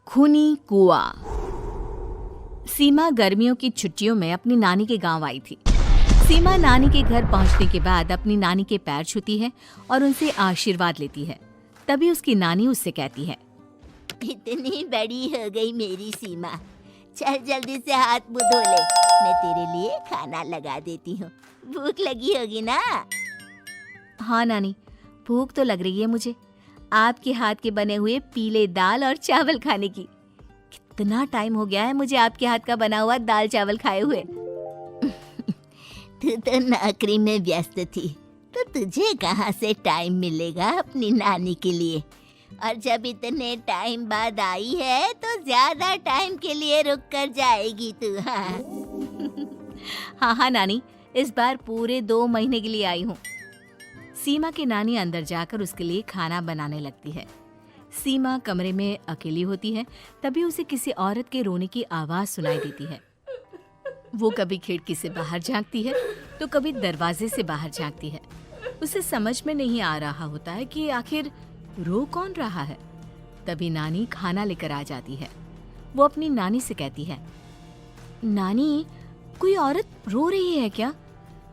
खूनी कुआं। सीमा गर्मियों की छुट्टियों में अपनी नानी के गांव आई थी। सीमा नानी के घर पहुंचने के बाद अपनी नानी के पैर छूती है और उनसे आशीर्वाद लेती है। तभी उसकी नानी उससे कहती है, इतनी बड़ी हो गई मेरी सीमा, चल जल्दी से हाथ मुंह धो ले, मैं तेरे लिए खाना लगा देती हूँ। भूख लगी होगी ना? हाँ नानी, भूख तो लग रही है मुझे, आपके हाथ के बने हुए पीले दाल और चावल खाने की। कितना टाइम हो गया है मुझे आपके हाथ का बना हुआ दाल चावल खाए हुए। तू तो नौकरी में व्यस्त थी, तो तुझे कहाँ से टाइम मिलेगा अपनी नानी के लिए? और जब इतने टाइम बाद आई है तो ज्यादा टाइम के लिए रुक कर जाएगी तू। हाँ नानी, इस बार पूरे 2 महीने के लिए आई हूँ। सीमा की नानी अंदर जाकर उसके लिए खाना बनाने लगती है। सीमा कमरे में अकेली होती है, तभी उसे किसी औरत के रोने की आवाज सुनाई देती है। वो कभी खिड़की से बाहर झांकती है तो कभी दरवाजे से बाहर झांकती है। उसे समझ में नहीं आ रहा होता है कि आखिर रो कौन रहा है। तभी नानी खाना लेकर आ जाती है। वो अपनी नानी से कहती है, नानी, कोई औरत रो रही है क्या?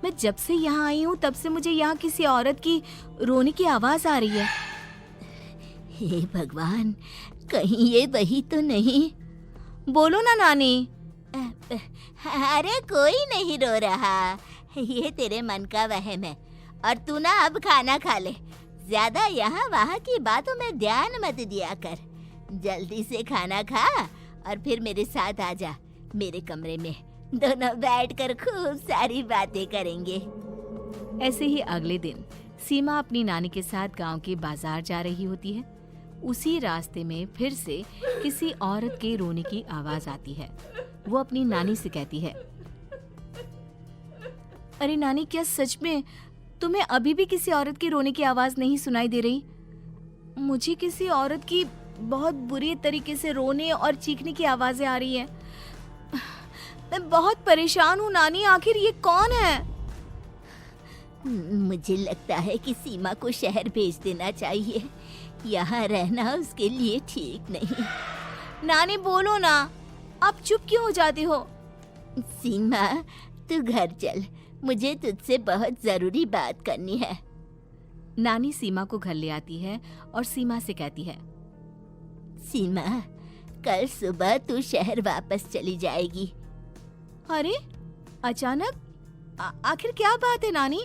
मैं जब से यहाँ आई हूँ तब से मुझे यहाँ किसी औरत की रोने की आवाज आ रही है। हे भगवान, कहीं ये वही तो नहीं? बोलो ना नानी। अरे कोई नहीं रो रहा, ये तेरे मन का वहम है। और तू ना अब खाना खा ले, ज्यादा यहाँ वहाँ की बातों में ध्यान मत दिया कर। जल्दी से खाना खा और फिर मेरे साथ आ जा मेरे कमरे में, दोनों बैठकर खूब सारी बातें करेंगे। ऐसे ही अगले दिन सीमा अपनी नानी के साथ गांव के बाजार जा रही होती है। उसी रास्ते में फिर से किसी औरत के रोने की आवाज आती है। वो अपनी नानी से कहती है, अरे नानी, क्या सच में तुम्हें अभी भी किसी औरत की रोने की आवाज नहीं सुनाई दे रही? मुझे किसी औरत की बहुत बुरी तरीके से रोने और चीखने की आवाजें आ रही है। मैं बहुत परेशान हूँ नानी, आखिर ये कौन है? मुझे लगता है कि सीमा को शहर भेज देना चाहिए, यहाँ रहना उसके लिए ठीक नहीं। नानी बोलो ना, आप चुप क्यों हो जाती हो? सीमा, तू घर चल, मुझे तुझसे बहुत जरूरी बात करनी है। नानी सीमा को घर ले आती है और सीमा से कहती है, सीमा, कल सुबह तू शहर वापस चली जाएगी। अरे अचानक? आखिर क्या बात है नानी,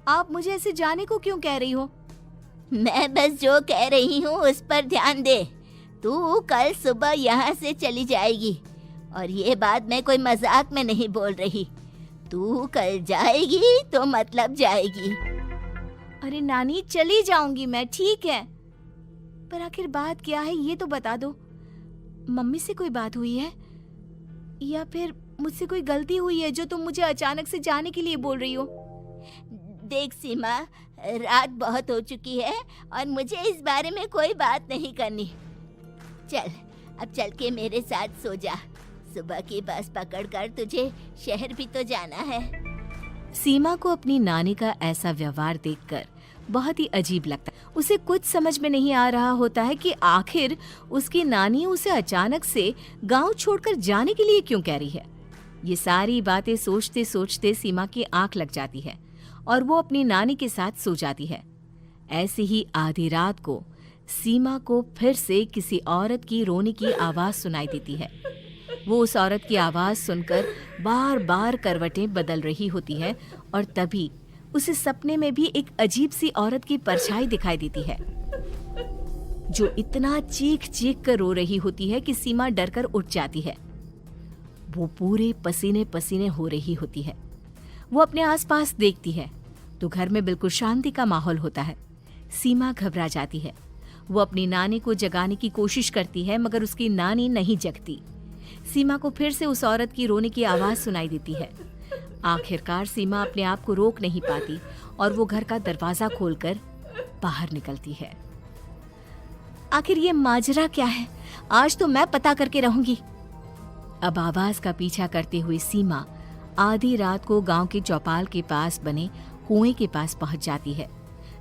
आप मुझे ऐसे जाने को क्यों कह रही हो? मैं बस जो कह रही हूँ उस पर ध्यान दे। तू कल सुबह यहाँ से चली जाएगी, और ये बात मैं कोई मजाक में नहीं बोल रही। तू कल जाएगी तो मतलब जाएगी। अरे नानी, चली जाऊंगी मैं, ठीक है, पर आखिर बात क्या है ये तो बता दो। मम्मी से कोई बात हुई है या फिर मुझसे कोई गलती हुई है जो तुम मुझे अचानक से जाने के लिए बोल रही हो? देख सीमा, रात बहुत हो चुकी है और मुझे इस बारे में कोई बात नहीं करनी। चल, अब चल के मेरे साथ सो जा। सुबह की बस पकड़कर तुझे शहर भी तो जाना है। सीमा को अपनी नानी का ऐसा व्यवहार देखकर बहुत ही अजीब लगता है। उसे कुछ समझ में नहीं आ रहा होता है कि आखिर उसकी नानी उसे अचानक से गांव छोड़कर जाने के लिए क्यों कह रही है। ये सारी बातें सोचते सोचते सीमा की आंख लग जाती है और वो अपनी नानी के साथ सो जाती है। ऐसे ही आधी रात को सीमा को फिर से किसी औरत की रोने की आवाज सुनाई देती है। वो उस औरत की आवाज सुनकर बार बार करवटें बदल रही होती है और तभी उसे सपने में भी एक अजीब सी औरत की परछाई दिखाई देती है, जो इतना चीख चीख कर रो रही होती है कि सीमा डरकर उठ जाती है। वो पूरे पसीने पसीने हो रही होती है। वो अपने आसपास देखती है तो घर में बिल्कुल शांति का माहौल होता है। सीमा घबरा जाती है। वो अपनी नानी को जगाने की कोशिश करती है, मगर उसकी नानी नहीं जगती। सीमा को फिर से उस औरत की रोने की आवाज सुनाई देती है। आखिरकार सीमा अपने आप को रोक नहीं पाती और वो घर का दरवाजा खोलकर बाहर निकलती है। आखिर ये माजरा क्या है? आज तो मैं पता करके रहूंगी। अब आवाज का पीछा करते हुए सीमा आधी रात को गांव के चौपाल के पास बने कुएं के पास पहुंच जाती है,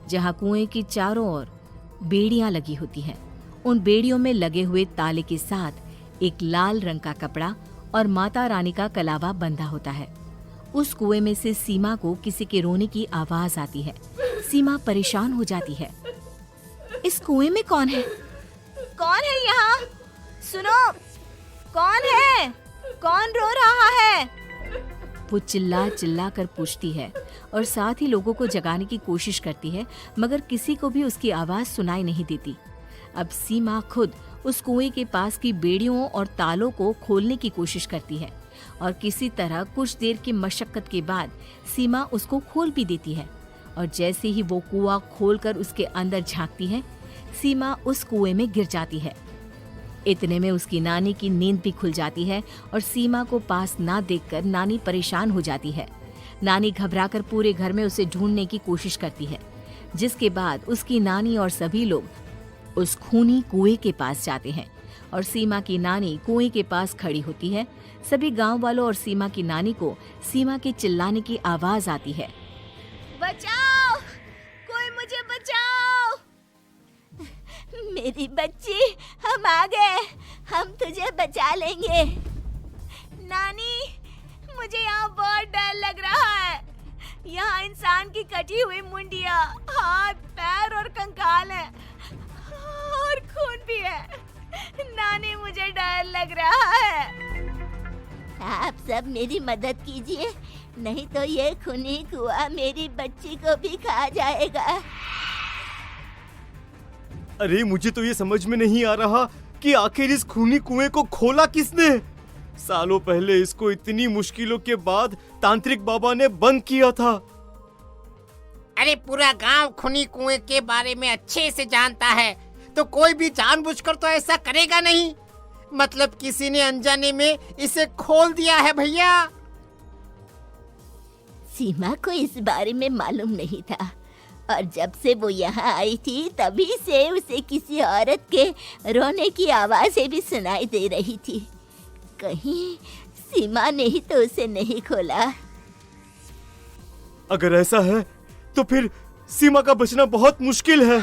जहां कुएं की चारों ओर बेड़ियां लगी होती हैं। उन बेड़ियों में लगे हुए ताले के साथ एक लाल रंग का कपड़ा और माता रानी का कलावा बंधा होता है। उस कुएं में से सीमा को किसी के रोने की आवाज आती है। सीमा परेशान हो जाती है। इस कुएं में कौन है? कौन है यहाँ? सुनो, कौन है? कौन रो रहा है? वो चिल्ला चिल्ला कर पूछती है और साथ ही लोगों को जगाने की कोशिश करती है, मगर किसी को भी उसकी आवाज सुनाई नहीं देती। अब सीमा खुद उस कुएं के पास की बेड़ियों और तालों को खोलने की कोशिश करती है और किसी तरह कुछ देर की मशक्कत के बाद सीमा उसको खोल भी देती है। और जैसे ही वो कुआं खोलकर उसके अंदर झांकती है, सीमा उस कुएं में गिर जाती है। इतने में उसकी नानी की नींद भी खुल जाती है और सीमा को पास ना देखकर नानी परेशान हो जाती है। नानी घबराकर पूरे घर में उसे ढूंढने की कोशिश करती है, जिसके बाद उसकी नानी और सभी लोग उस खूनी कुएं के पास जाते हैं और सीमा की नानी कुएं के पास खड़ी होती है। सभी गांव वालों और सीमा की नानी को सीमा के चिल्लाने की आवाज आती है, बचाओ, कोई मुझे बचाओ। मेरी बच्ची, हम आ गए, हम तुझे बचा लेंगे। नानी, मुझे यहाँ बहुत डर लग रहा है। यहाँ इंसान की कटी हुई मुंडिया, हाथ, पैर और कंकाल है और खून भी है। नानी, मुझे डर लग रहा है। आप सब मेरी मदद कीजिए, नहीं तो ये खूनी कुआं मेरी बच्ची को भी खा जाएगा। अरे मुझे तो ये समझ में नहीं आ रहा कि आखिर इस खूनी कुएं को खोला किसने। सालों पहले इसको इतनी मुश्किलों के बाद तांत्रिक बाबा ने बंद किया था। अरे पूरा गांव खूनी कुएं के बारे में अच्छे से जानता है, तो कोई भी जानबूझकर तो ऐसा करेगा नहीं। मतलब किसी ने अनजाने में इसे खोल दिया है भैया। सीमा को इस बारे में मालूम नहीं था और जब से वो यहाँ आई थी तभी से उसे किसी औरत के रोने की आवाज़ें भी सुनाई दे रही थी। कहीं सीमा ने ही तो उसे नहीं खोला। अगर ऐसा है तो फिर सीमा का बचना बहुत मुश्किल है।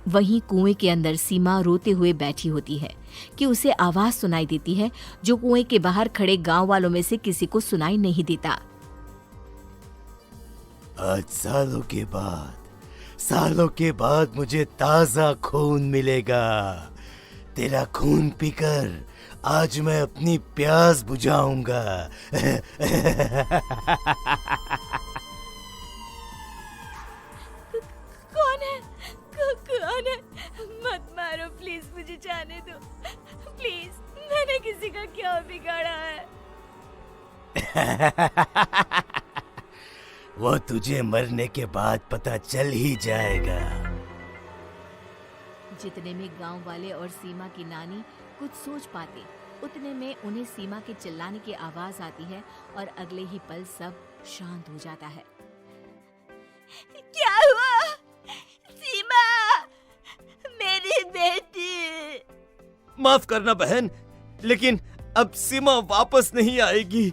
वहीं कुएं के अंदर सीमा रोते हुए बैठी होती है कि उसे आवाज सुनाई देती है, जो कुएं के बाहर खड़े गांव वालों में से किसी को सुनाई नहीं देता। आज सालों के बाद मुझे ताजा खून मिलेगा। तेरा खून पीकर आज मैं अपनी प्यास बुझाऊंगा। कौन है? मत मारो प्लीज, मुझे जाने दो प्लीज। मैंने किसी का क्या बिगाड़ा है? वो तुझे मरने के बाद पता चल ही जाएगा। जितने में गांव वाले और सीमा की नानी कुछ सोच पाते, उतने में उन्हें सीमा के चिल्लाने की आवाज आती है और अगले ही पल सब शांत हो जाता है। क्या हुआ? सीमा, मेरी बेटी। माफ करना बहन, लेकिन अब सीमा वापस नहीं आएगी।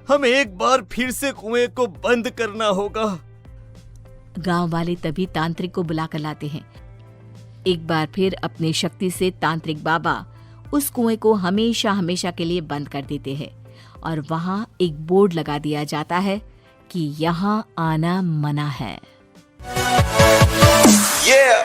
हमें एक बार फिर से कुएं को बंद करना होगा। गांव वाले तभी तांत्रिक को बुला कर लाते हैं। एक बार फिर अपनी शक्ति से तांत्रिक बाबा उस कुएं को हमेशा हमेशा के लिए बंद कर देते हैं और वहां एक बोर्ड लगा दिया जाता है कि यहाँ आना मना है। Yeah.